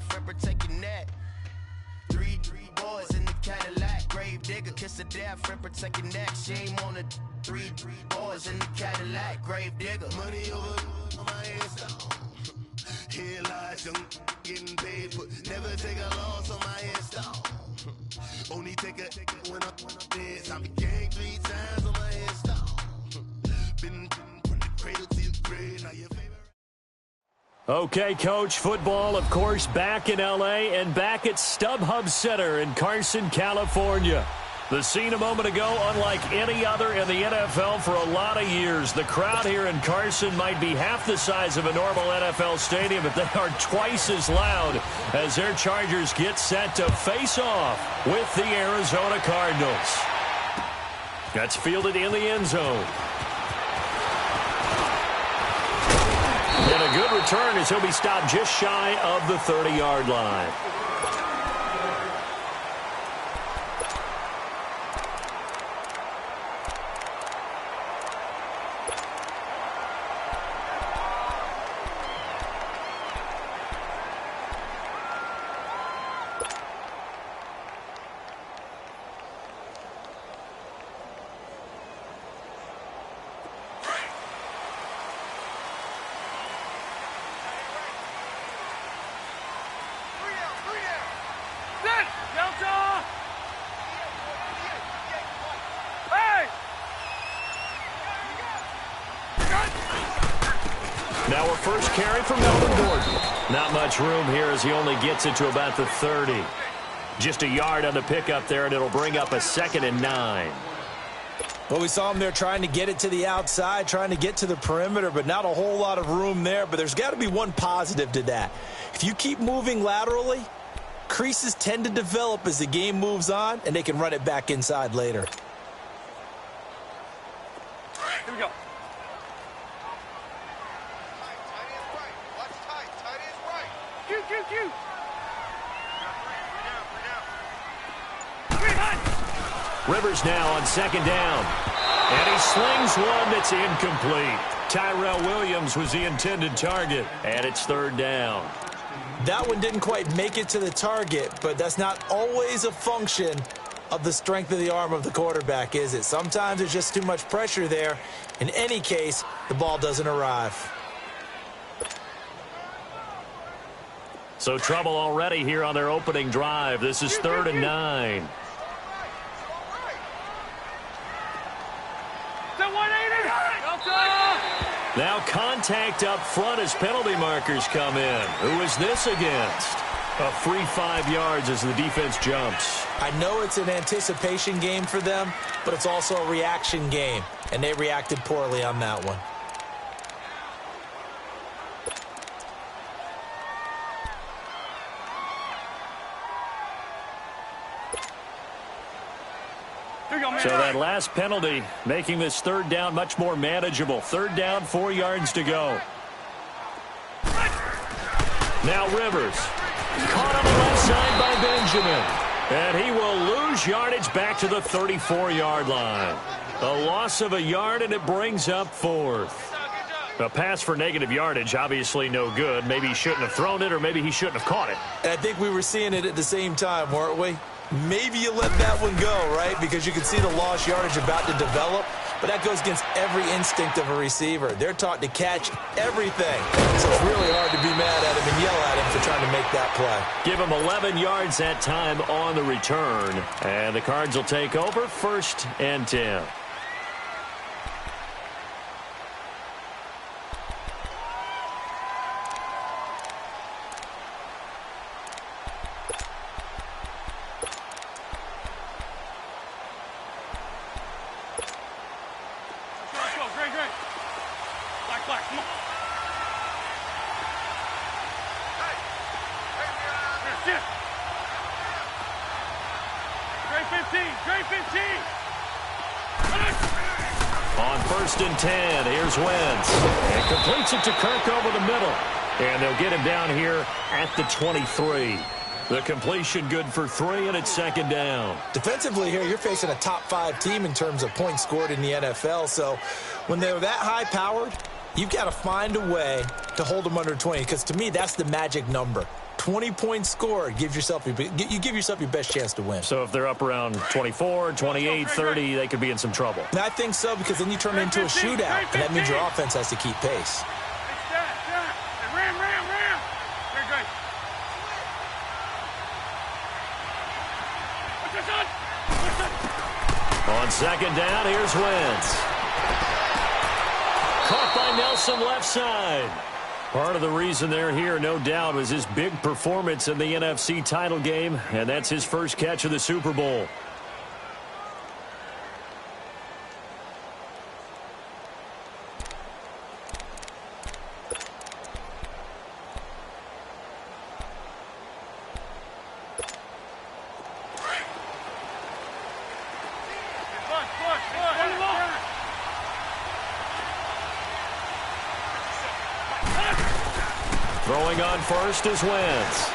death, friend, protect your neck. Three boys in the Cadillac, grave digger, kiss the death, friend, protect your neck. Shame on the three boys in the Cadillac, grave digger. Money over on my headstone. Here lies young getting paid for. Never take a loss on my headstone. Only take a when I'm dead. I be gang 3 times on my headstone. Been from the cradle to the grave. Now your favorite. Okay, Coach, football, of course, back in L.A. and back at StubHub Center in Carson, California. The scene a moment ago, unlike any other in the NFL for a lot of years. The crowd here in Carson might be half the size of a normal NFL stadium, but they are twice as loud as their Chargers get set to face off with the Arizona Cardinals. That's fielded in the end zone. And a good return as he'll be stopped just shy of the 30-yard line. Now our first carry from Melvin Gordon. Not much room here as he only gets it to about the 30. Just a yard on the pickup there, and it'll bring up a 2nd and 9. Well, we saw him there trying to get it to the outside, trying to get to the perimeter, but not a whole lot of room there. But there's got to be one positive to that. If you keep moving laterally, creases tend to develop as the game moves on, and they can run it back inside later. Here we go. Rivers now on 2nd down. And he slings one that's incomplete. Tyrell Williams was the intended target, and it's 3rd down. That one didn't quite make it to the target, but that's not always a function of the strength of the arm of the quarterback, is it? Sometimes there's just too much pressure there. In any case, the ball doesn't arrive. So trouble already here on their opening drive. This is 3rd and 9. Now contact up front as penalty markers come in. Who is this against? A free 5 yards as the defense jumps. I know it's an anticipation game for them, but it's also a reaction game, and they reacted poorly on that one. So that last penalty making this 3rd down much more manageable. 3rd down, 4 yards to go. Now Rivers. Caught on the left side by Benjamin. And he will lose yardage back to the 34-yard line. A loss of a yard, and it brings up 4th. A pass for negative yardage, obviously no good. Maybe he shouldn't have thrown it, or maybe he shouldn't have caught it. And I think we were seeing it at the same time, weren't we? Maybe you let that one go, right? Because you can see the lost yardage about to develop. But that goes against every instinct of a receiver. They're taught to catch everything. So it's really hard to be mad at him and yell at him for trying to make that play. Give him 11 yards that time on the return. And the Cards will take over 1st and 10. On 1st and 10, here's Wentz. And completes it to Kirk over the middle. And they'll get him down here at the 23. The completion good for 3, and it's 2nd down. Defensively here, you're facing a top 5 team in terms of points scored in the NFL. So when they're that high-powered, you've got to find a way to hold them under 20. Because to me, that's the magic number. 20 points scored, you give yourself your best chance to win. So if they're up around 24, 28, 30, they could be in some trouble. And I think so, because then you turn it into a shootout, and that means your offense has to keep pace. Ram. Very good. On second down, here's Wentz. Caught by Nelson left side. Part of the reason they're here, no doubt, was his big performance in the NFC title game, and that's his first catch of the Super Bowl. Throwing on first is Wentz.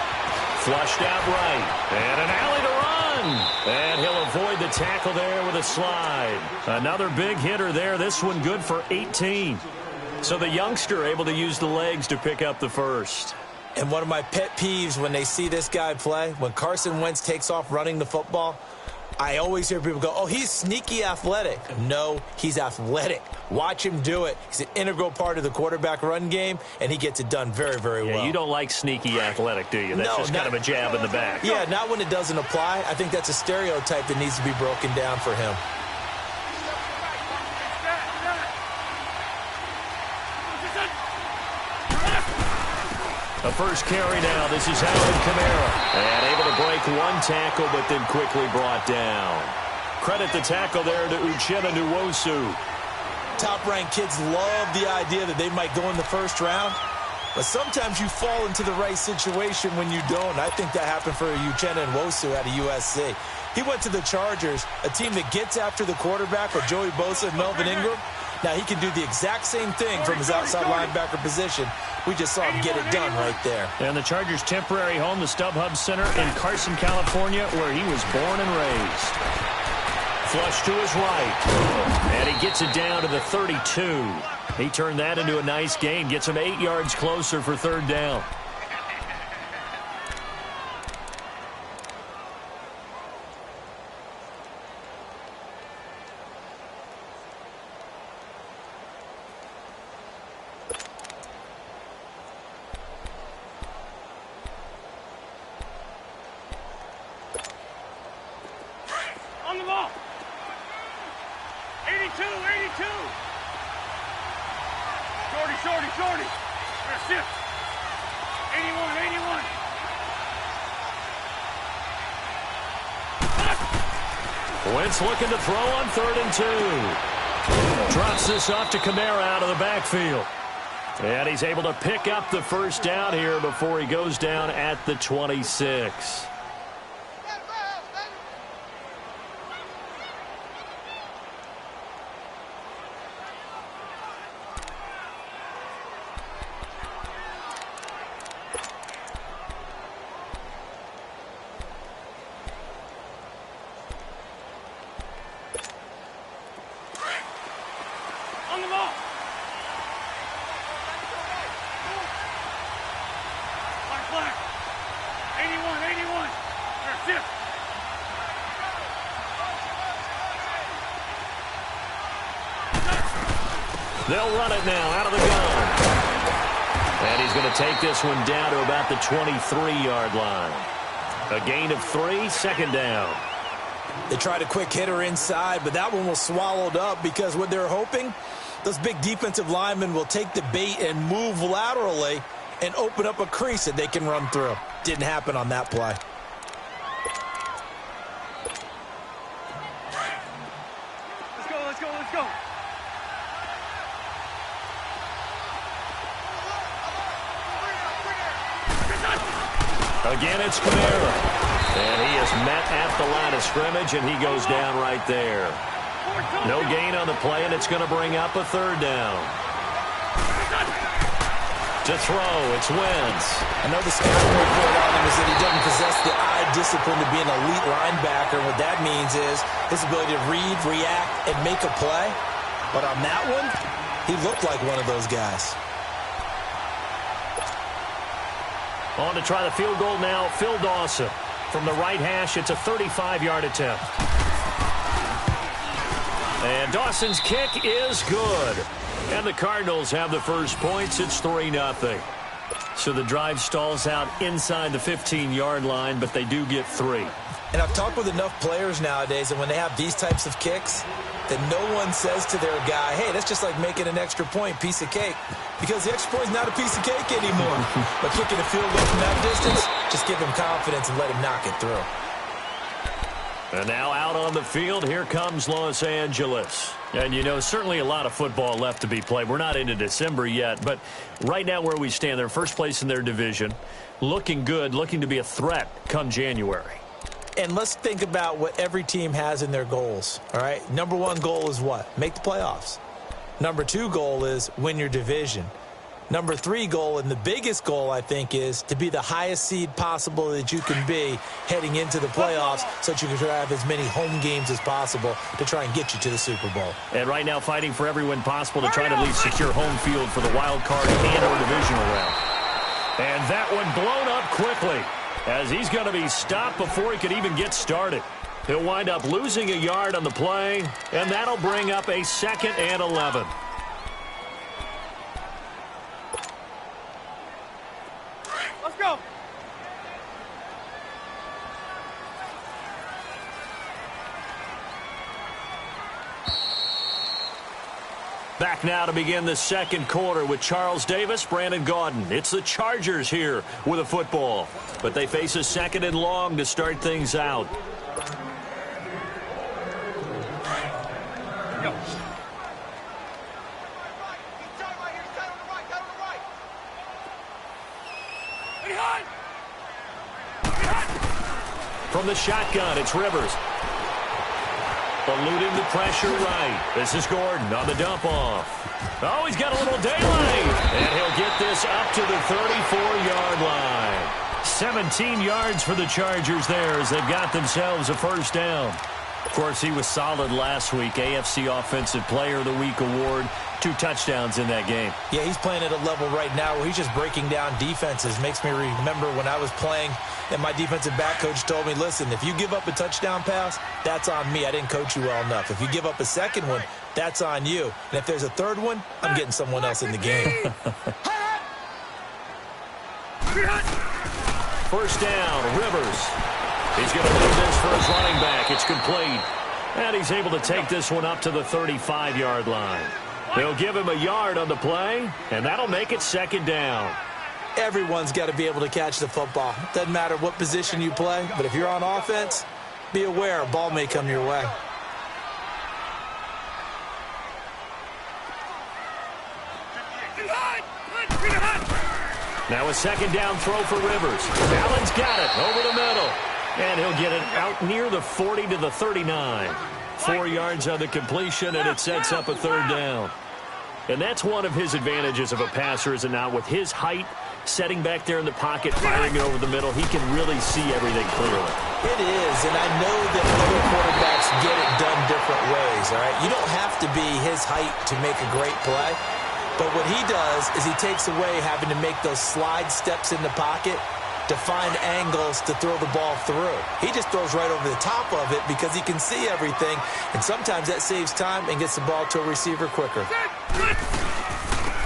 Flushed out right. And an alley to run. And he'll avoid the tackle there with a slide. Another big hitter there. This one good for 18. So the youngster able to use the legs to pick up the first. And one of my pet peeves when they see this guy play, when Carson Wentz takes off running the football, I always hear people go, oh, he's sneaky athletic. No, he's athletic. Watch him do it. He's an integral part of the quarterback run game, and he gets it done very, very well. Yeah, you don't like sneaky athletic, do you? That's just kind of a jab in the back. Yeah, not when it doesn't apply. I think that's a stereotype that needs to be broken down for him. The first carry now. This is Alvin Kamara. And able to break one tackle, but then quickly brought down. Credit the tackle there to Uchenna Nwosu. Top-ranked kids love the idea that they might go in the first round. But sometimes you fall into the right situation when you don't. I think that happened for Uchenna Nwosu out of USC. He went to the Chargers, a team that gets after the quarterback with Joey Bosa and Melvin Ingram. Now, he can do the exact same thing from his outside linebacker position. We just saw him get it done right there. And the Chargers' temporary home, the StubHub Center in Carson, California, where he was born and raised. Flush to his right. And he gets it down to the 32. He turned that into a nice gain. Gets him 8 yards closer for third down. On the ball. 82. Shorty. Shift. 81. Wentz looking to throw on 3rd and 2. Drops this off to Kamara out of the backfield. And he's able to pick up the first down here before he goes down at the 26. On the ball. Flag. 81. Shift. They'll run it now out of the gun. And he's going to take this one down to about the 23-yard line. A gain of 3, second down. They tried a quick hitter inside, but that one was swallowed up because what they're hoping, those big defensive linemen will take the bait and move laterally and open up a crease that they can run through. Didn't happen on that play. Let's go. Again, it's Kamara. And he is met at the line of scrimmage, and he goes down right there. No gain on the play, and it's going to bring up a third down. To throw, it's Wentz. I know the scouting report on him is that he doesn't possess the eye discipline to be an elite linebacker. What that means is his ability to read, react, and make a play. But on that one, he looked like one of those guys. On to try the field goal now, Phil Dawson. From the right hash, it's a 35-yard attempt. And Dawson's kick is good. And the Cardinals have the first points. It's 3-0. So the drive stalls out inside the 15-yard line, but they do get 3. And I've talked with enough players nowadays, and when they have these types of kicks, that no one says to their guy, hey, that's just like making an extra point, piece of cake. Because the extra point is not a piece of cake anymore. But kicking a field goal from that distance, just give him confidence and let him knock it through. And now out on the field, here comes Los Angeles. And, you know, certainly a lot of football left to be played. We're not into December yet, but right now where we stand, they're first place in their division. Looking good, looking to be a threat come January. And let's think about what every team has in their goals, all right? Number 1 goal is what? Make the playoffs. Number 2 goal is win your division. Number 3 goal, and the biggest goal, I think, is to be the highest seed possible that you can be heading into the playoffs so that you can have as many home games as possible to try and get you to the Super Bowl. And right now fighting for every win possible to try to at least secure home field for the wild card and or divisional round. And that one blown up quickly as he's going to be stopped before he could even get started. He'll wind up losing a yard on the play, and that'll bring up a 2nd and 11. Let's go. Back now to begin the second quarter with Charles Davis, Brandon Gaudin. It's the Chargers here with a football, but they face a 2nd and long to start things out. From the shotgun, it's Rivers. Eluding the pressure right. This is Gordon on the dump off. Oh, he's got a little daylight. And he'll get this up to the 34-yard line. 17 yards for the Chargers there as they've got themselves a first down. Of course, he was solid last week. AFC Offensive Player of the Week award. 2 touchdowns in that game. Yeah, he's playing at a level right now where he's just breaking down defenses. Makes me remember when I was playing and my defensive back coach told me, listen, if you give up a touchdown pass, that's on me. I didn't coach you well enough. If you give up a second one, that's on you. And if there's a third one, I'm getting someone else in the game. First down, Rivers. He's going to move this for his running back. It's complete. And he's able to take this one up to the 35-yard line. They'll give him a yard on the play, and that'll make it 2nd down. Everyone's got to be able to catch the football. Doesn't matter what position you play, but if you're on offense, be aware a ball may come your way. Now a 2nd down throw for Rivers. Allen's got it over the middle. And he'll get it out near the 40 to the 39. 4 yards on the completion, and it sets up a 3rd down. And that's one of his advantages of a passer, is it not? With his height, setting back there in the pocket, firing it over the middle, he can really see everything clearly. It is, and I know that other quarterbacks get it done different ways, all right? You don't have to be his height to make a great play. But what he does is he takes away having to make those slide steps in the pocket to find angles to throw the ball through. He just throws right over the top of it because he can see everything, and sometimes that saves time and gets the ball to a receiver quicker.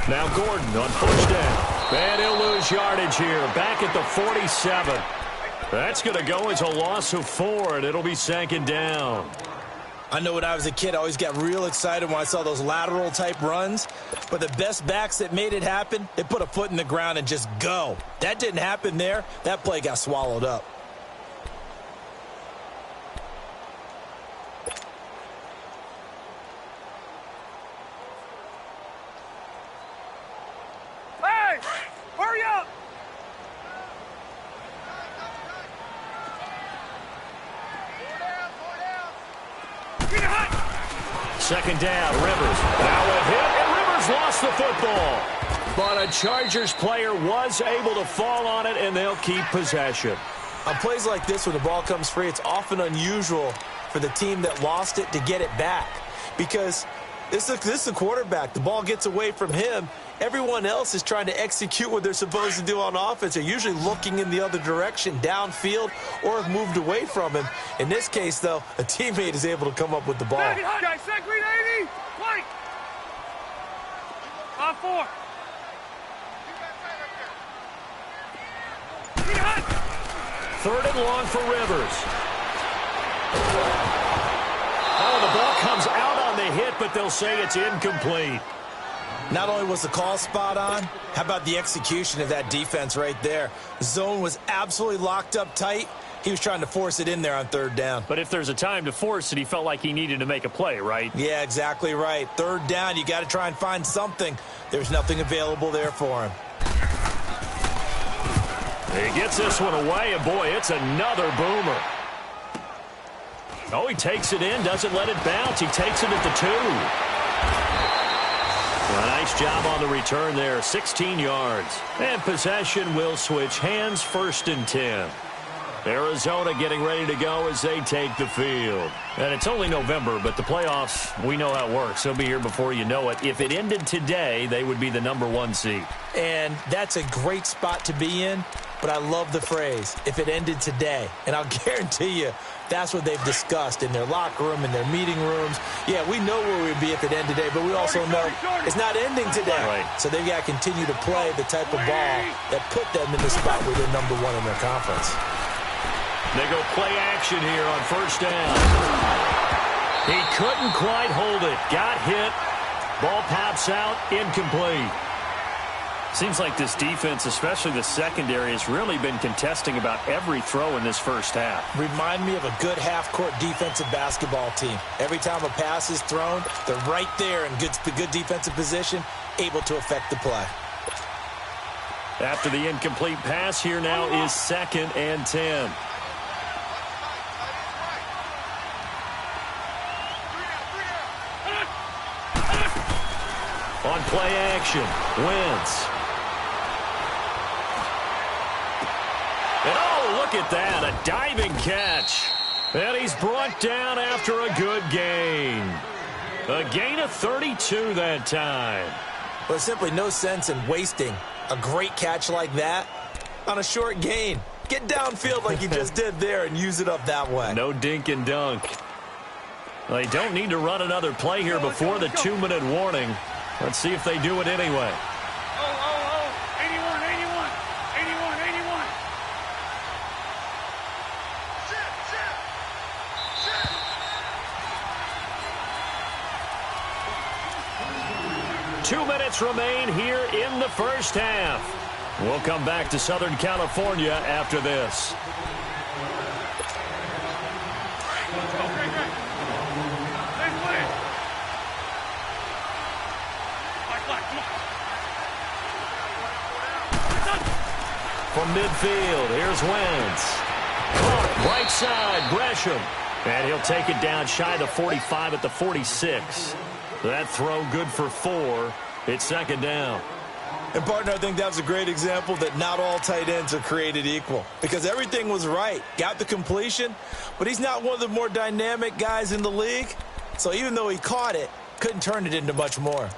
Now Gordon on first down. And he'll lose yardage here, back at the 47. That's going to go as a loss of 4, and it'll be 2nd down. I know when I was a kid, I always got real excited when I saw those lateral-type runs. But the best backs that made it happen, they put a foot in the ground and just go. That didn't happen there. That play got swallowed up. Hey! Hurry up! Second down, Rivers. Now a hit, and Rivers lost the football. But a Chargers player was able to fall on it, and they'll keep possession. On plays like this, when the ball comes free, it's often unusual for the team that lost it to get it back. Because This is a quarterback. The ball gets away from him. Everyone else is trying to execute what they're supposed to do on offense. They're usually looking in the other direction, downfield, or have moved away from him. In this case, though, a teammate is able to come up with the ball. Guys, set green 80. White. 5-4. Third and long for Rivers. Oh, the ball comes out on the hit, but they'll say it's incomplete. Not only was the call spot on, how about the execution of that defense right there? The zone was absolutely locked up tight. He was trying to force it in there on third down. But if there's a time to force it, he felt like he needed to make a play, right? Yeah, exactly right. Third down, you got to try and find something. There's nothing available there for him. He gets this one away, and boy, it's another boomer. Oh, he takes it in, doesn't let it bounce. He takes it at the 2. A nice job on the return there, 16 yards. And possession will switch hands, 1st and 10. Arizona getting ready to go as they take the field. And it's only November, but the playoffs, we know how it works. They'll be here before you know it. If it ended today, they would be the #1 seed. And that's a great spot to be in, but I love the phrase, if it ended today. And I'll guarantee you, that's what they've discussed in their locker room, in their meeting rooms. Yeah, we know where we'd be if it ended today, but we also know it's not ending today. Right. So they've got to continue to play the type of ball that put them in the spot where they're #1 in their conference. They go play action here on 1st down. He couldn't quite hold it. Got hit. Ball pops out. Incomplete. Seems like this defense, especially the secondary, has really been contesting about every throw in this first half. Remind me of a good half-court defensive basketball team. Every time a pass is thrown, they're right there in good defensive position, able to affect the play. After the incomplete pass, here now is 2nd and 10. On play action, Wentz. And oh, look at that, a diving catch. And he's brought down after a good gain. A gain of 32 that time. Well, there's simply no sense in wasting a great catch like that on a short gain. Get downfield like you just did there and use it up that way. No dink and dunk. They don't need to run another play here before the 2-minute warning. Let's see if they do it anyway. 81, 81, 81, 81. 2 minutes remain here in the first half. We'll come back to Southern California after this. From midfield, here's Wentz. Oh, right side, Gresham. And he'll take it down shy of the 45 at the 46. That throw good for 4. It's 2nd down. And, partner, I think that was a great example that not all tight ends are created equal. Because everything was right. Got the completion, but he's not one of the more dynamic guys in the league. So even though he caught it, couldn't turn it into much more.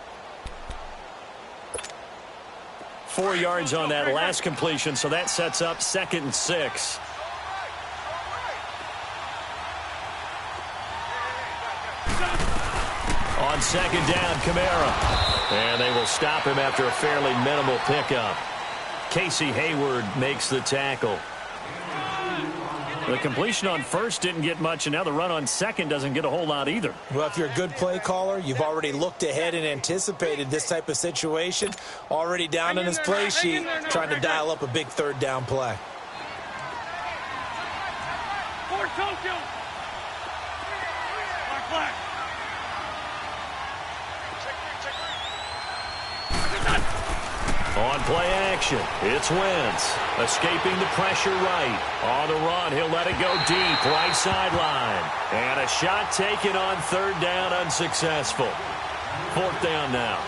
4 yards on that last completion, so that sets up 2nd and 6. On 2nd down, Kamara. And they will stop him after a fairly minimal pickup. Casey Hayward makes the tackle. The completion on 1st didn't get much, and now the run on 2nd doesn't get a whole lot either. Well, if you're a good play caller, you've already looked ahead and anticipated this type of situation. Already down in his play sheet, trying to dial up a big 3rd down play. For Tokyo. Black. On play action, it's Wentz. Escaping the pressure right. On the run, he'll let it go deep, right sideline. And a shot taken on 3rd down, unsuccessful. 4th down now.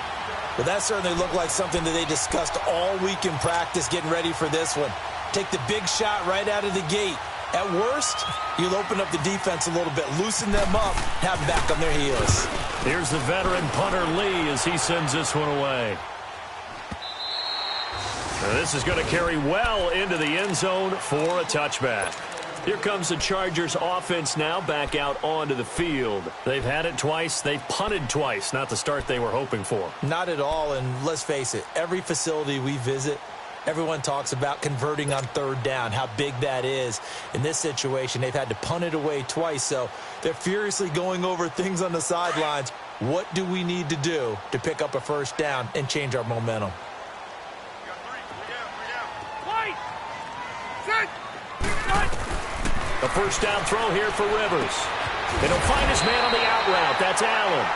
But that certainly looked like something that they discussed all week in practice getting ready for this one. Take the big shot right out of the gate. At worst, you'll open up the defense a little bit, loosen them up, have them back on their heels. Here's the veteran punter Lee as he sends this one away. This is going to carry well into the end zone for a touchback. Here comes the Chargers offense now back out onto the field. They've had it twice. They've punted twice. Not the start they were hoping for. Not at all, and let's face it, every facility we visit, everyone talks about converting on third down, how big that is. In this situation, they've had to punt it away twice, so they're furiously going over things on the sidelines. What do we need to do to pick up a first down and change our momentum? A first down throw here for Rivers. And he'll find his man on the out route. That's Allen.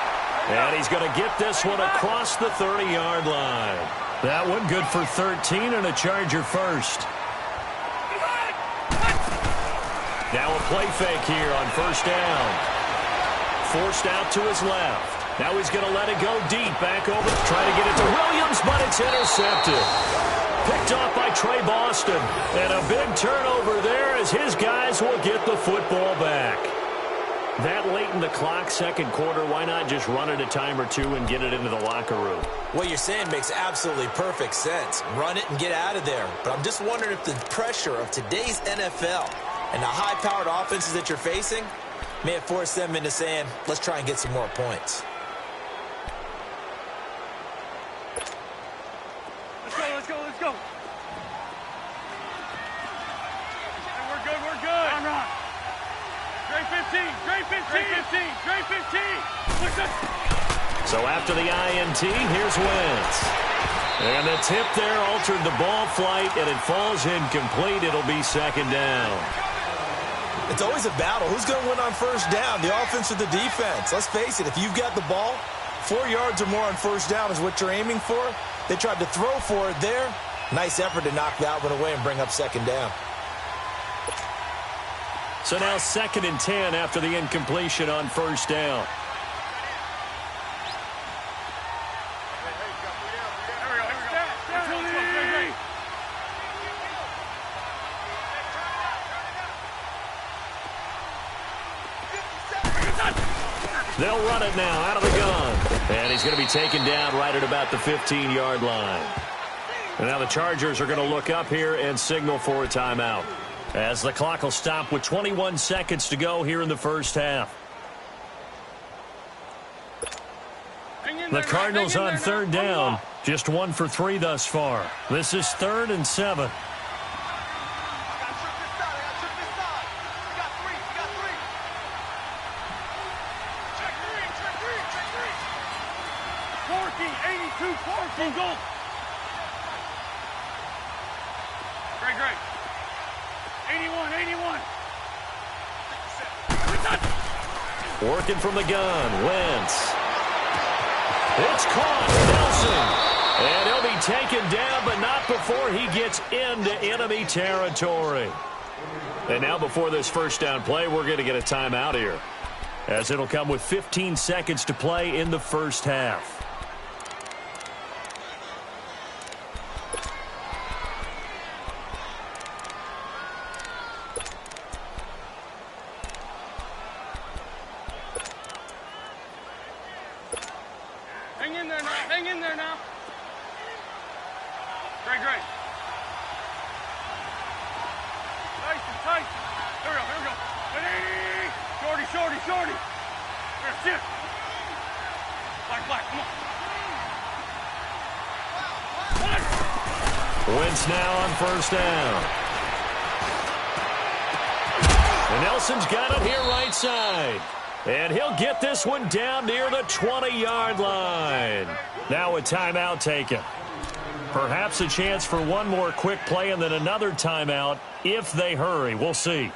And he's going to get this one across the 30-yard line. That one good for 13 and a Charger first. Now a play fake here on first down. Forced out to his left. Now he's going to let it go deep. Back over, trying to get it to Williams, but it's intercepted. Picked off by Trey Boston. And a big turnover there as his guys will get the football back. That late in the clock, second quarter, why not just run it a time or two and get it into the locker room? What you're saying makes absolutely perfect sense. Run it and get out of there. But I'm just wondering if the pressure of today's NFL and the high-powered offenses that you're facing may have forced them into saying, let's try and get some more points. Let's go. Hey, we're good. I'm right. Great 15. So after the INT, here's Wentz. And the tip there altered the ball flight, and it falls incomplete. It'll be second down. It's always a battle. Who's going to win on first down, the offense or the defense? Let's face it, if you've got the ball, 4 yards or more on first down is what you're aiming for. They tried to throw for it there. Nice effort to knock that one away and bring up second down. So now 2nd and 10 after the incompletion on first down. They'll run it now out of the gun. And he's going to be taken down right at about the 15-yard line. And now the Chargers are going to look up here and signal for a timeout, as the clock will stop with 21 seconds to go here in the first half. The Cardinals on third down, just 1 for 3 thus far. This is 3rd and 7. Great. 81. Working from the gun, Wentz. It's caught, Nelson. And he'll be taken down, but not before he gets into enemy territory. And now before this first down play, we're going to get a timeout here, as it'll come with 15 seconds to play in the first half. Hang in there now. Great. Nice and tight. Here we go. Hey, shorty. Here, sit. Black, come on. Wentz now on first down. And Nelson's got it here right side. And he'll get this one down near the 20-yard line. Now a timeout taken. Perhaps a chance for one more quick play and then another timeout if they hurry. We'll see.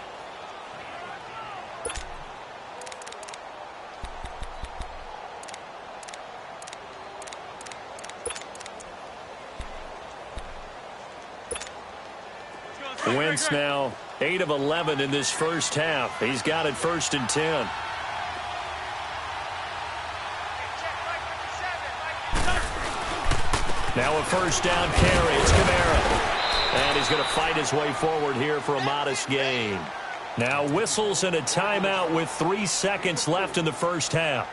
Wentz now 8 of 11 in this first half. He's got it 1st and 10. Now a first down carry. It's Kamara. And he's going to fight his way forward here for a modest gain. Now whistles and a timeout with 3 seconds left in the first half.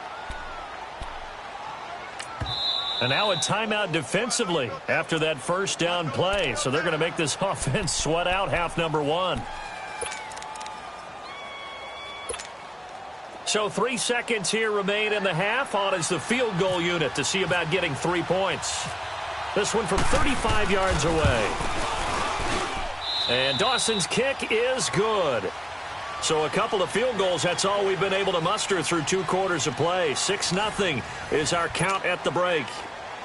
And now a timeout defensively after that first down play. So they're going to make this offense sweat out half number one. So 3 seconds here remain in the half. On is the field goal unit to see about getting 3 points. This one from 35 yards away. And Dawson's kick is good. So a couple of field goals, that's all we've been able to muster through 2 quarters of play. 6-0 is our count at the break.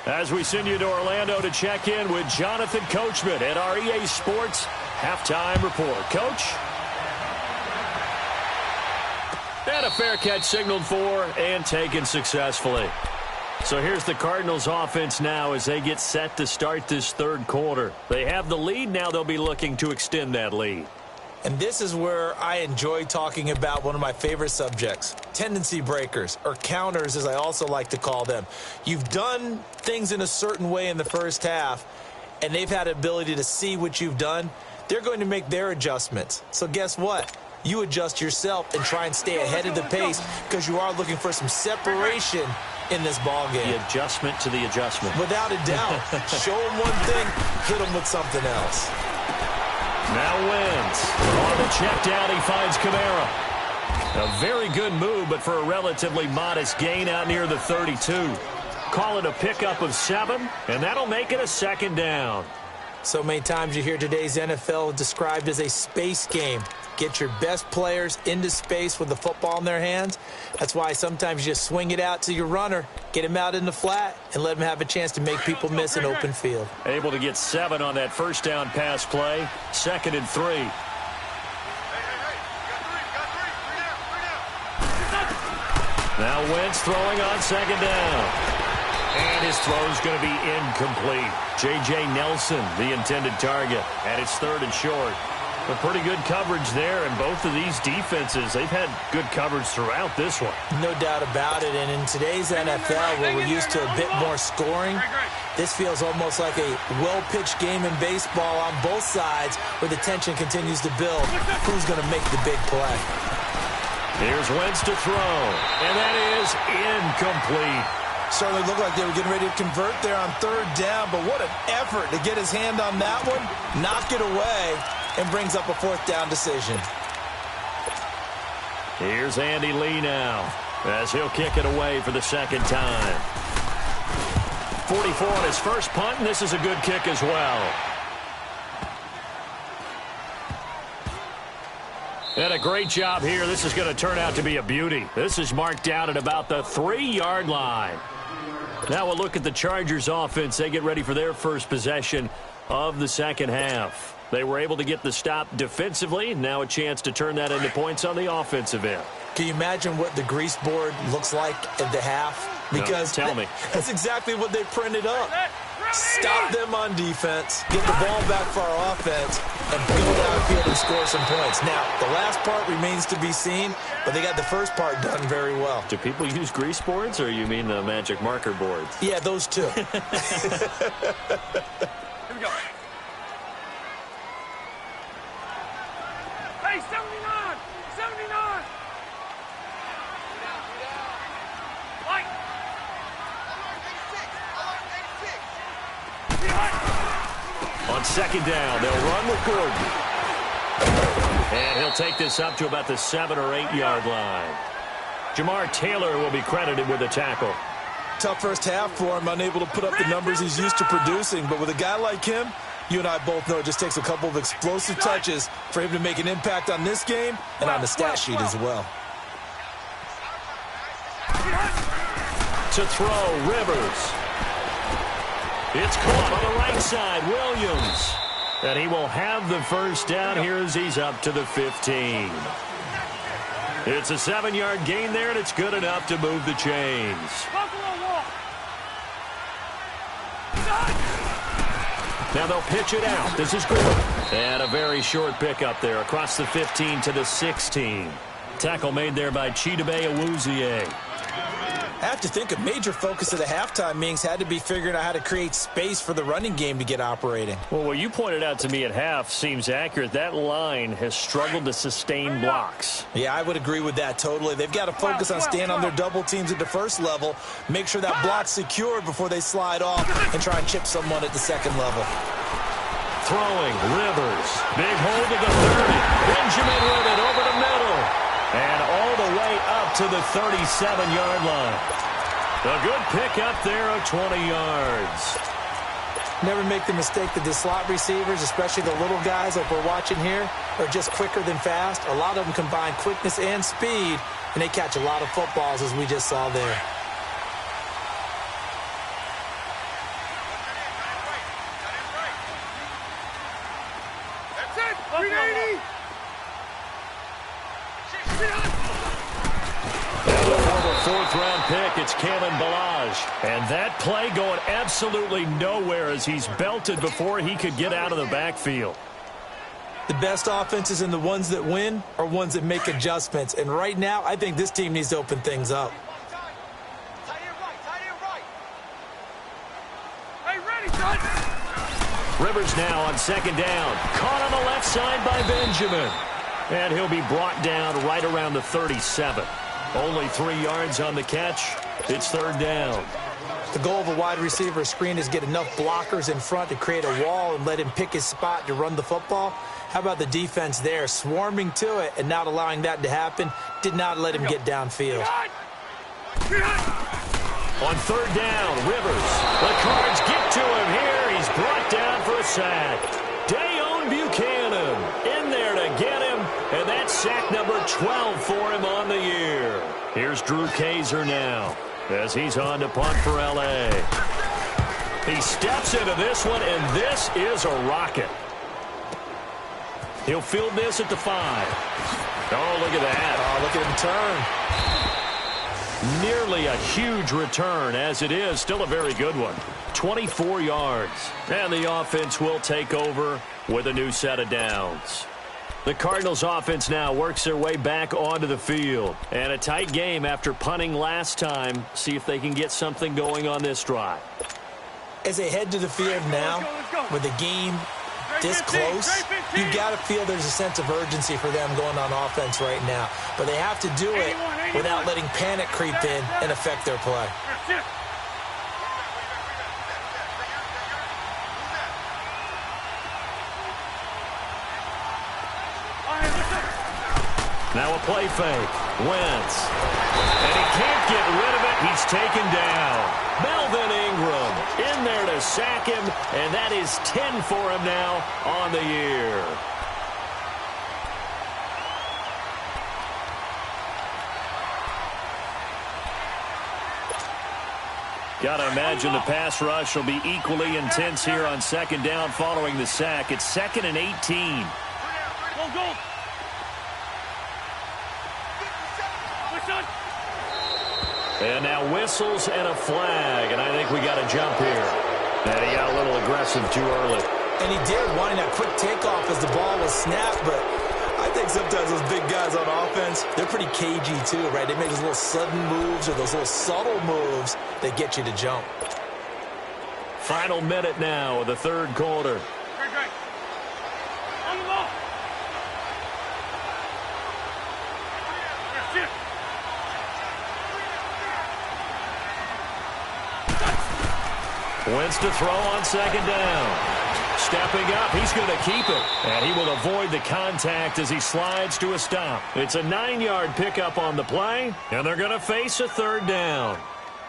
As we send you to Orlando to check in with Jonathan Coachman at our EA Sports Halftime Report. Coach? And a fair catch signaled for and taken successfully. So here's the Cardinals offense now as they get set to start this third quarter. They have the lead. Now they'll be looking to extend that lead. And this is where I enjoy talking about one of my favorite subjects, tendency breakers, or counters as I also like to call them. You've done things in a certain way in the first half, and they've had the ability to see what you've done. They're going to make their adjustments. So guess what? You adjust yourself and try and stay ahead of the pace because you are looking for some separation in this ball game. The adjustment to the adjustment. Without a doubt. Show them one thing, hit them with something else. Now Wentz. On the check down, he finds Kamara. A very good move, but for a relatively modest gain out near the 32. Call it a pickup of 7, and that'll make it a second down. So many times you hear today's NFL described as a space game. Get your best players into space with the football in their hands. That's why sometimes you just swing it out to your runner, get him out in the flat, and let him have a chance to make people miss an open field. Able to get 7 on that first down pass play. 2nd and 3. Now Wentz throwing on 2nd down. And his throw's going to be incomplete. J.J. Nelson, the intended target. And it's 3rd and short. But pretty good coverage there, and both of these defenses, they've had good coverage throughout this one. No doubt about it, and in today's NFL, where we're used to a bit more scoring, this feels almost like a well-pitched game in baseball on both sides, where the tension continues to build. Who's going to make the big play? Here's Wentz to throw, and that is incomplete. Certainly looked like they were getting ready to convert there on 3rd down, but what an effort to get his hand on that one, knock it away, and brings up a 4th down decision. Here's Andy Lee now as he'll kick it away for the 2nd time. 44 on his first punt, and this is a good kick as well. And a great job here. This is going to turn out to be a beauty. This is marked down at about the 3-yard line. Now we'll look at the Chargers offense. They get ready for their first possession of the second half. They were able to get the stop defensively. Now a chance to turn that into points on the offensive end. Can you imagine what the grease board looks like at the half? Because no, tell me. That's exactly what they printed up. Stop them on defense, get the ball back for our offense, and go downfield and score some points. Now, the last part remains to be seen, but they got the first part done very well. Do people use grease boards, or you mean the magic marker boards? Yeah, those two. Here we go. Hey, 79! 79! Light! On 2nd down, they'll run with Gordon. And he'll take this up to about the 7 or 8 yard line. Jamar Taylor will be credited with a tackle. Tough first half for him, unable to put up the numbers he's used to producing. But with a guy like him, you and I both know it just takes a couple of explosive touches for him to make an impact on this game and on the stat sheet as well. To throw, Rivers. It's caught on the right side, Williams. And he will have the first down here as he's up to the 15. It's a 7-yard gain there, and it's good enough to move the chains. Now they'll pitch it out. This is Gordon. And a very short pickup there across the 15 to the 16. Tackle made there by Chidobe Awuzie. Have to think a major focus of the halftime meetings had to be figuring out how to create space for the running game to get operating. Well, what you pointed out to me at half seems accurate. That line has struggled to sustain blocks. Yeah, I would agree with that totally. They've got to focus on staying on their double teams at the first level, make sure that block's secured before they slide off and try and chip someone at the second level. Throwing, Rivers. Big hold to the 30. Benjamin with it over the middle. And all the way up to the 37-yard line. A good pickup there of 20 yards. Never make the mistake that the slot receivers, especially the little guys like we're watching here, are just quicker than fast. A lot of them combine quickness and speed, and they catch a lot of footballs, as we just saw there. That's it! 380! The former fourth-round pick, it's Kalen Ballage. And that play going absolutely nowhere as he's belted before he could get out of the backfield. The best offenses and the ones that win are ones that make adjustments. And right now, I think this team needs to open things up. Hey, ready, son! Rivers now on second down. Caught on the left side by Benjamin. And he'll be brought down right around the 37. Only 3 yards on the catch. It's third down. The goal of a wide receiver screen is get enough blockers in front to create a wall and let him pick his spot to run the football. How about the defense there, swarming to it and not allowing that to happen? Did not let him get downfield. On third down, Rivers. The Cards get to him here. He's brought down for a sack. Dayon Buchanan in there to get him, and that's sack number 12 for him on the year. Here's Drew Kaiser now as he's on to punt for L.A. He steps into this one, and this is a rocket. He'll field this at the 5. Oh, look at that. Oh, look at him turn. Nearly a huge return, as it is still a very good one. 24 yards. And the offense will take over with a new set of downs. The Cardinals offense now works their way back onto the field. And a tight game after punting last time. See if they can get something going on this drive. As they head to the field now, with the game this close, you got to feel there's a sense of urgency for them going on offense right now. But they have to do it without letting panic creep in and affect their play. Now a play fake. Wentz. And he can't get rid of it. He's taken down. Melvin Ingram in there to sack him, and that is 10 for him now on the year. Got to imagine the pass rush will be equally intense here on second down following the sack. It's 2nd and 18. Go, go! And now whistles and a flag, and I think we got a jump here. And he got a little aggressive too early. And he did, wanting that quick takeoff as the ball was snapped, but I think sometimes those big guys on offense, they're pretty cagey too, right? They make those little sudden moves or those little subtle moves that get you to jump. Final minute now of the third quarter. Great. On the ball. Shift. Wentz to throw on second down. Stepping up, he's going to keep it. And he will avoid the contact as he slides to a stop. It's a 9-yard pickup on the play, and they're going to face a third down.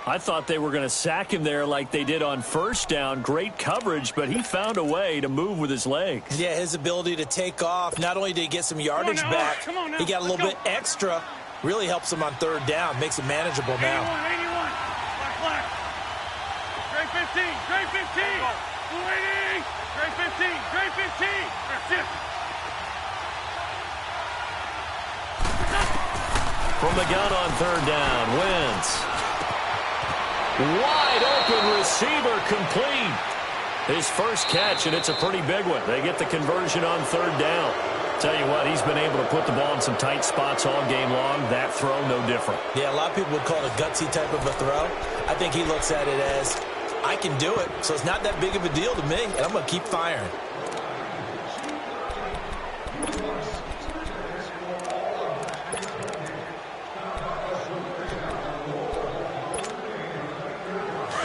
I thought they were going to sack him there like they did on first down. Great coverage, but he found a way to move with his legs. Yeah, his ability to take off, not only did he get some yardage back, he got a little bit extra. Really helps him on third down, makes it manageable now. 81. Black. Great 15. Great 15. 280. Great 15. Great 15. Shift. From the gun on third down, Wentz. Wide open receiver complete. His first catch, and it's a pretty big one. They get the conversion on third down. Tell you what, he's been able to put the ball in some tight spots all game long. That throw, no different. Yeah, a lot of people would call it a gutsy type of a throw. I think he looks at it as, I can do it, so it's not that big of a deal to me, and I'm going to keep firing.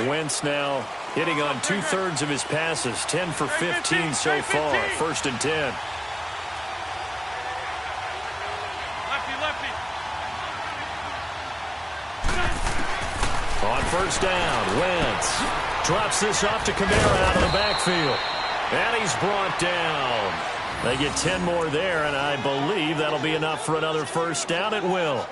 Wentz now hitting on 2/3 of his passes, 10 for 15 so far. 1st and 10. On 1st down, Wentz drops this off to Kamara out of the backfield. And he's brought down. They get 10 more there, and I believe that'll be enough for another 1st down. It will.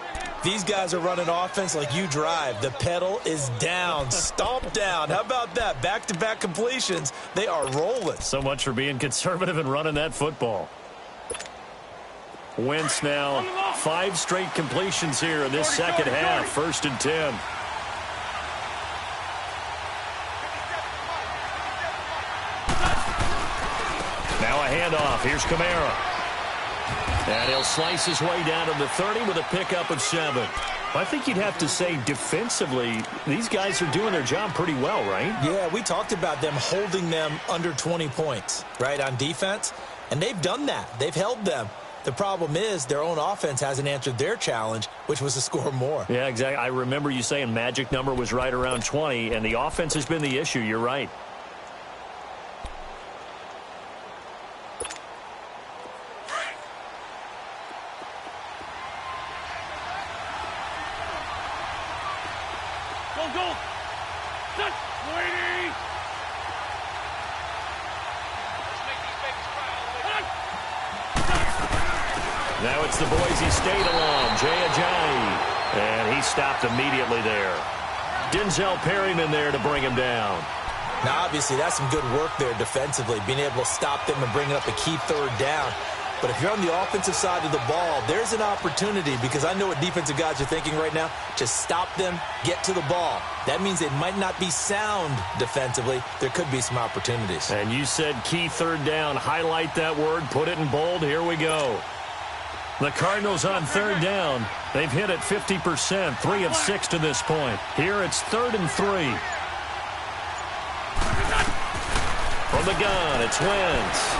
These guys are running offense like you drive. The pedal is down, stomp down. How about that? Back-to-back completions. They are rolling. So much for being conservative and running that football. Wentz now 5 straight completions here in this second half. 1st and 10. Now a handoff. Here's Kamara. And he'll slice his way down to the 30 with a pickup of 7. I think you'd have to say defensively, these guys are doing their job pretty well, right? Yeah, we talked about them holding them under 20 points, right, on defense. And they've done that. They've held them. The problem is their own offense hasn't answered their challenge, which was to score more. Yeah, exactly. I remember you saying magic number was right around 20, and the offense has been the issue. You're right. Now it's the Boise State alum, Jay Ajayi. And he stopped immediately there. Denzel Perryman there to bring him down. Now, obviously, that's some good work there defensively, being able to stop them and bringing up a key 3rd down. But if you're on the offensive side of the ball, there's an opportunity, because I know what defensive guys are thinking right now. Just stop them, get to the ball. That means they might not be sound defensively. There could be some opportunities. And you said key 3rd down. Highlight that word. Put it in bold. Here we go. The Cardinals on 3rd down. They've hit it 50%, 3 of 6 to this point. Here it's 3rd and 3. From the gun, it's Wentz.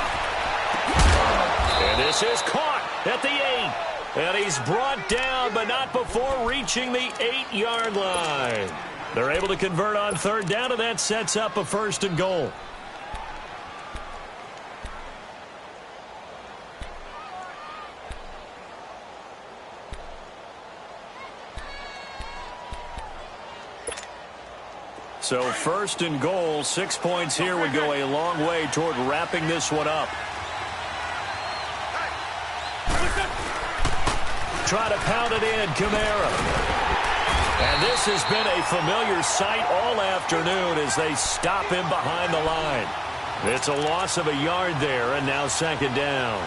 And this is caught at the 8. And he's brought down, but not before reaching the 8-yard line. They're able to convert on 3rd down, and that sets up a 1st and goal. So 1st and goal, 6 points here would go a long way toward wrapping this one up. Try to pound it in, Kamara. And this has been a familiar sight all afternoon as they stop him behind the line. It's a loss of a yard there, and now 2nd down.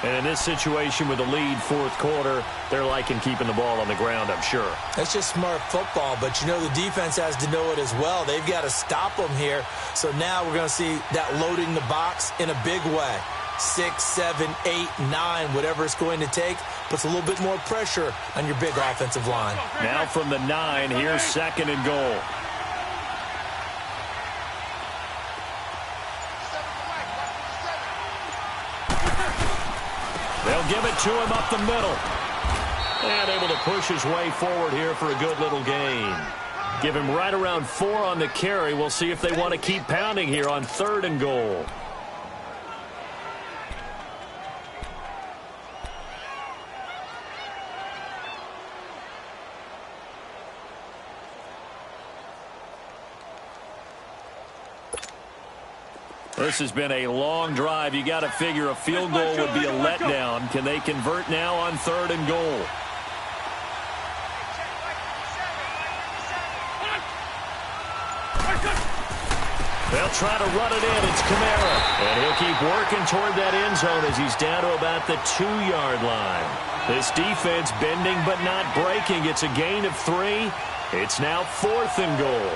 And in this situation with the lead 4th quarter, they're liking keeping the ball on the ground, I'm sure. That's just smart football, but you know the defense has to know it as well. They've got to stop them here. So now we're going to see that loading the box in a big way. 6, 7, 8, 9, whatever it's going to take, puts a little bit more pressure on your big offensive line. Now from the 9, here's 2nd and goal. They'll give it to him up the middle. And able to push his way forward here for a good little gain. Give him right around 4 on the carry. We'll see if they want to keep pounding here on 3rd and goal. This has been a long drive. You got to figure a field goal would be a letdown. Can they convert now on 3rd and goal? They'll try to run it in. It's Kamara. And he'll keep working toward that end zone as he's down to about the 2-yard line. This defense bending but not breaking. It's a gain of 3. It's now 4th and goal.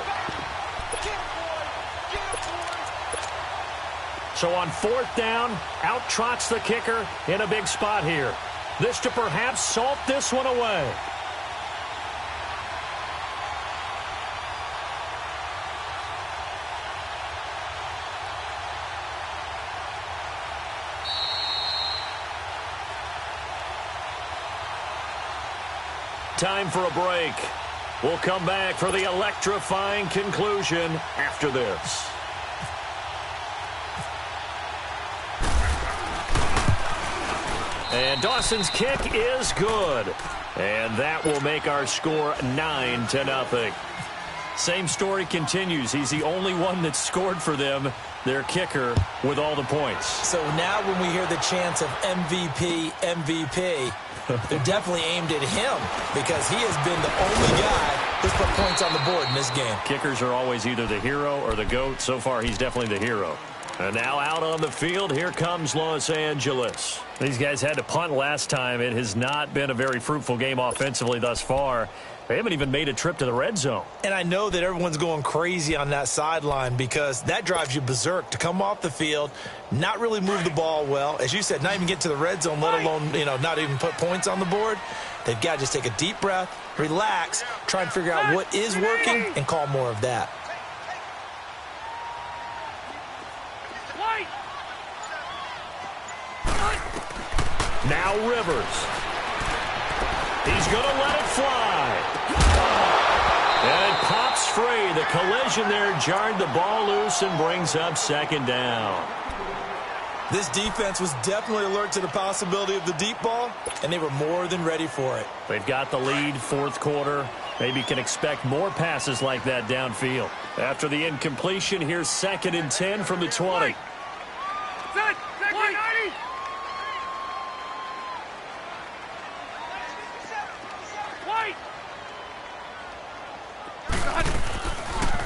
So on 4th down, out trots the kicker in a big spot here. This to perhaps salt this one away. Time for a break. We'll come back for the electrifying conclusion after this. And Dawson's kick is good. And that will make our score 9-0. Same story continues. He's the only one that scored for them, their kicker, with all the points. So now when we hear the chants of MVP, MVP, they're definitely aimed at him because he has been the only guy who's put points on the board in this game. Kickers are always either the hero or the GOAT. So far, he's definitely the hero. And now out on the field, here comes Los Angeles. These guys had to punt last time. It has not been a very fruitful game offensively thus far. They haven't even made a trip to the red zone. And I know that everyone's going crazy on that sideline because that drives you berserk to come off the field, not really move the ball well. As you said, not even get to the red zone, let alone, not even put points on the board. They've got to just take a deep breath, relax, try and figure out what is working and call more of that. Now Rivers. He's going to let it fly. And it pops free. The collision there jarred the ball loose and brings up 2nd down. This defense was definitely alert to the possibility of the deep ball, and they were more than ready for it. They've got the lead, 4th quarter. Maybe can expect more passes like that downfield. After the incompletion, here's 2nd and 10 from the 20.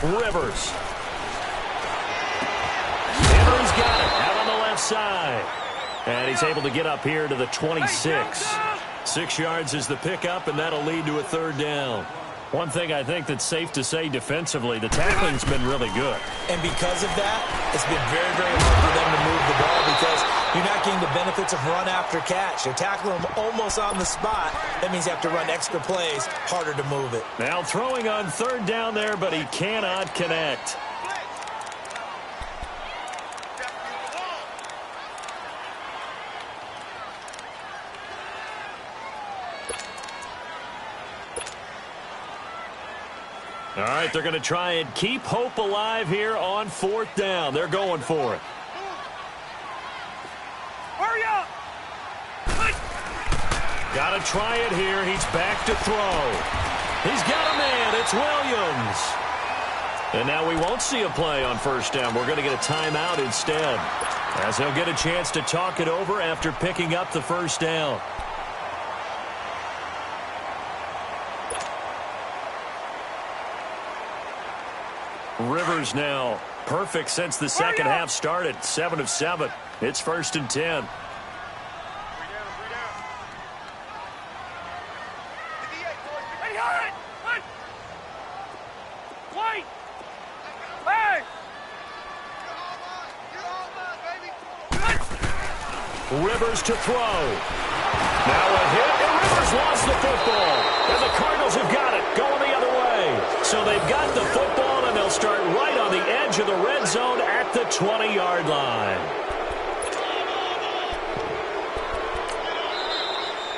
Rivers. Henry's got it out on the left side. And he's able to get up here to the 26. 6 yards is the pickup, and that'll lead to a 3rd down. One thing I think that's safe to say defensively, the tackling's been really good. And because of that, it's been very, very hard for them to move the ball because you're not getting the benefits of run after catch. They're tackling them almost on the spot. That means you have to run extra plays, harder to move it. Now throwing on 3rd down there, but he cannot connect. All right, they're going to try and keep hope alive here on 4th down. They're going for it. Hurry up! Got to try it here. He's back to throw. He's got a man. It's Williams. And now we won't see a play on 1st down. We're going to get a timeout instead, as he'll get a chance to talk it over after picking up the 1st down. Rivers now perfect since the second half started. 7 of 7. It's 1st and 10. Rivers to throw. Now a hit, and Rivers lost the football. And the Cardinals have got it, going the other way. So they've got the football, and they'll start right on the edge of the red zone at the 20-yard line.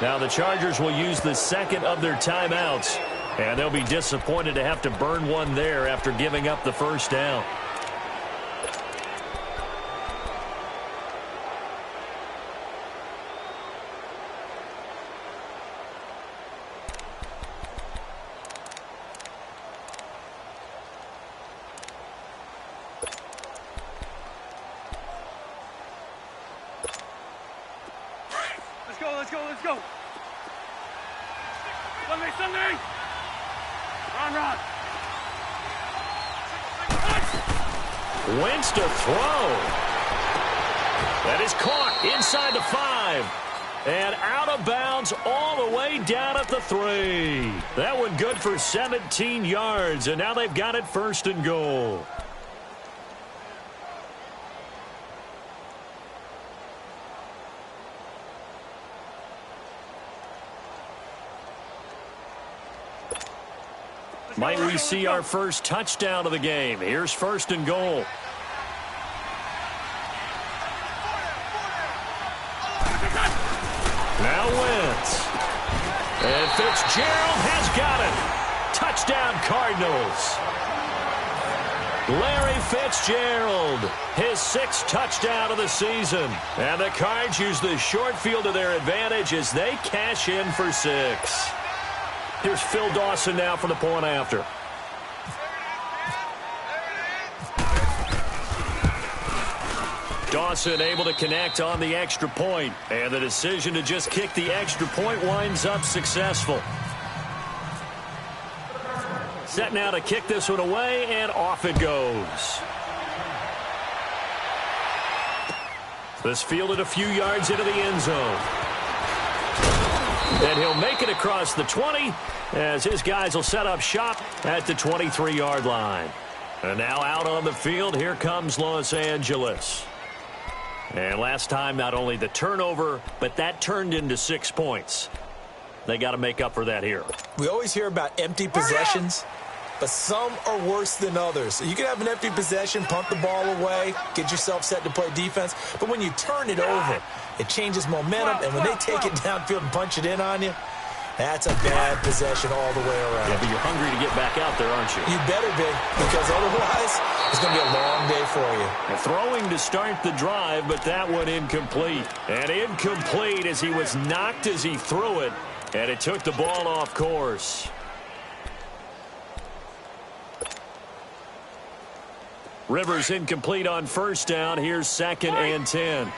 Now the Chargers will use the 2nd of their timeouts, and they'll be disappointed to have to burn one there after giving up the 1st down. Let's go. Sunday. Run. Wentz to throw. That is caught inside the 5. And out of bounds all the way down at the 3. That one good for 17 yards. And now they've got it 1st and goal. Might we see our first touchdown of the game? Here's first and goal. Now Wentz. And Fitzgerald has got it. Touchdown Cardinals. Larry Fitzgerald, his 6th touchdown of the season. And the Cards use the short field to their advantage as they cash in for 6. Here's Phil Dawson now for the point after. Dawson able to connect on the extra point, and the decision to just kick the extra point winds up successful. Set now to kick this one away, and off it goes. This fielded a few yards into the end zone. And he'll make it across the 20 as his guys will set up shop at the 23-yard line. And now out on the field, here comes Los Angeles. And last time, not only the turnover, but that turned into 6 points. They got to make up for that here. We always hear about empty possessions, but some are worse than others. You can have an empty possession, punt the ball away, get yourself set to play defense, but when you turn it over, it changes momentum, and when they take it downfield and punch it in on you, that's a bad possession all the way around. Yeah, but you're hungry to get back out there, aren't you? You better be, because otherwise it's going to be a long day for you. And throwing to start the drive, but that one incomplete. And incomplete as he was knocked as he threw it, and it took the ball off course. Rivers incomplete on first down. Here's 2nd and 10.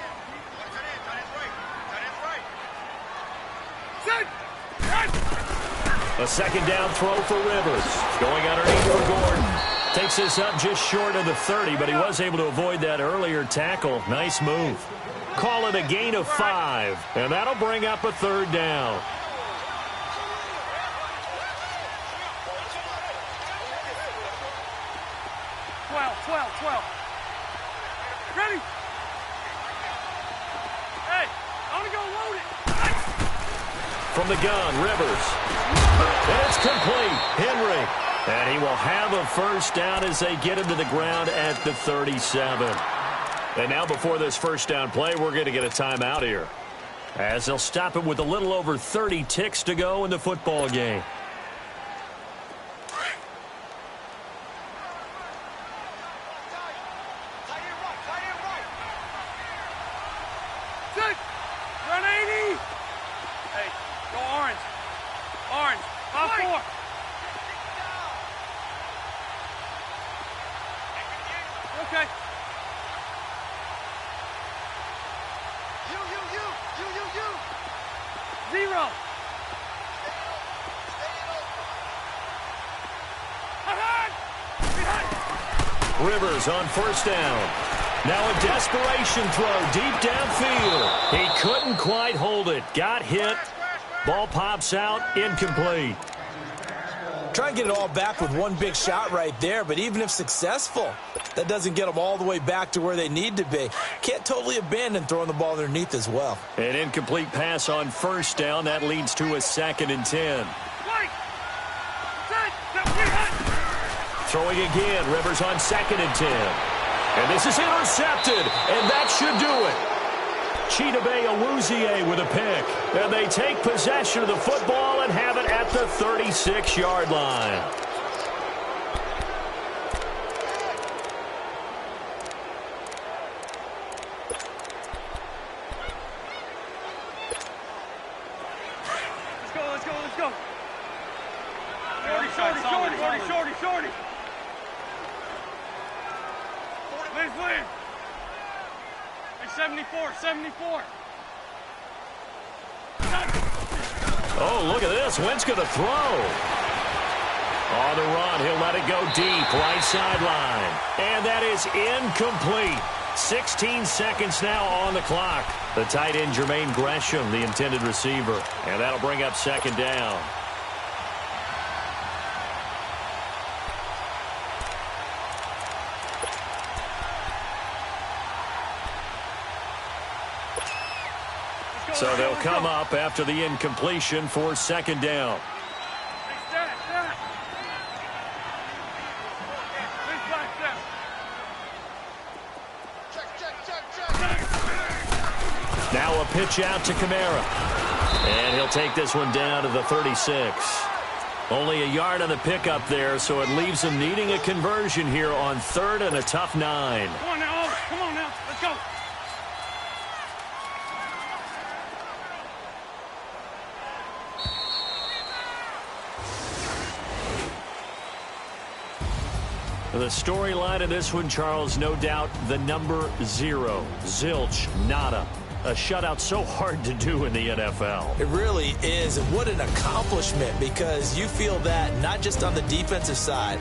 A 2nd down throw for Rivers. Going underneath for Gordon. Takes this up just short of the 30, but he was able to avoid that earlier tackle. Nice move. Call it a gain of 5, and that'll bring up a 3rd down. Ready? Hey, I want to go load it. From the gun, Rivers. And it's complete. Henry. And he will have a first down as they get him to the ground at the 37. And now before this first down play, we're going to get a timeout here, as they'll stop it with a little over 30 ticks to go in the football game. Run 80. Hey, go orange. Orange. 5-4. Okay. You. 0. Rivers on first down. Now a desperation throw deep downfield. He couldn't quite hold it. Got hit. Ball pops out. Incomplete. Try and get it all back with one big shot right there, but even if successful, that doesn't get them all the way back to where they need to be. Can't totally abandon throwing the ball underneath as well. An incomplete pass on first down. That leads to a 2nd and 10. Throwing again. Rivers on 2nd and 10. And this is intercepted, and that should do it. Chidobe Awuzie with a pick. And they take possession of the football and have it at the 36-yard line. Let's go. Shorty. Liz. Hey, 74. Oh, look at this. Wentz going to throw. On the run, he'll let it go deep, right sideline. And that is incomplete. 16 seconds now on the clock. The tight end, Jermaine Gresham, the intended receiver. And that'll bring up 2nd down. So they'll come up after the incompletion for 2nd down. Now a pitch out to Kamara. And he'll take this one down to the 36. Only a yard on the pickup there, so it leaves him needing a conversion here on 3rd and a tough 9. Come on now, come on now, let's go. The storyline of this one, Charles, no doubt the number 0. Zilch, nada. A shutout so hard to do in the NFL. It really is, and what an accomplishment, because you feel that not just on the defensive side,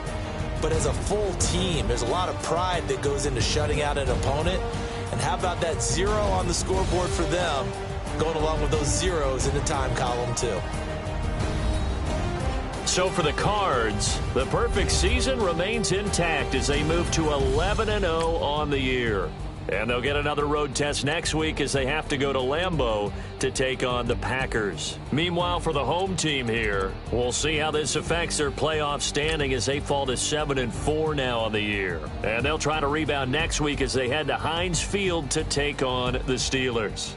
but as a full team. There's a lot of pride that goes into shutting out an opponent, and how about that 0 on the scoreboard for them, going along with those zeros in the time column too. So for the Cards, the perfect season remains intact as they move to 11-0 on the year. And they'll get another road test next week as they have to go to Lambeau to take on the Packers. Meanwhile, for the home team here, we'll see how this affects their playoff standing as they fall to 7-4 now on the year. And they'll try to rebound next week as they head to Heinz Field to take on the Steelers.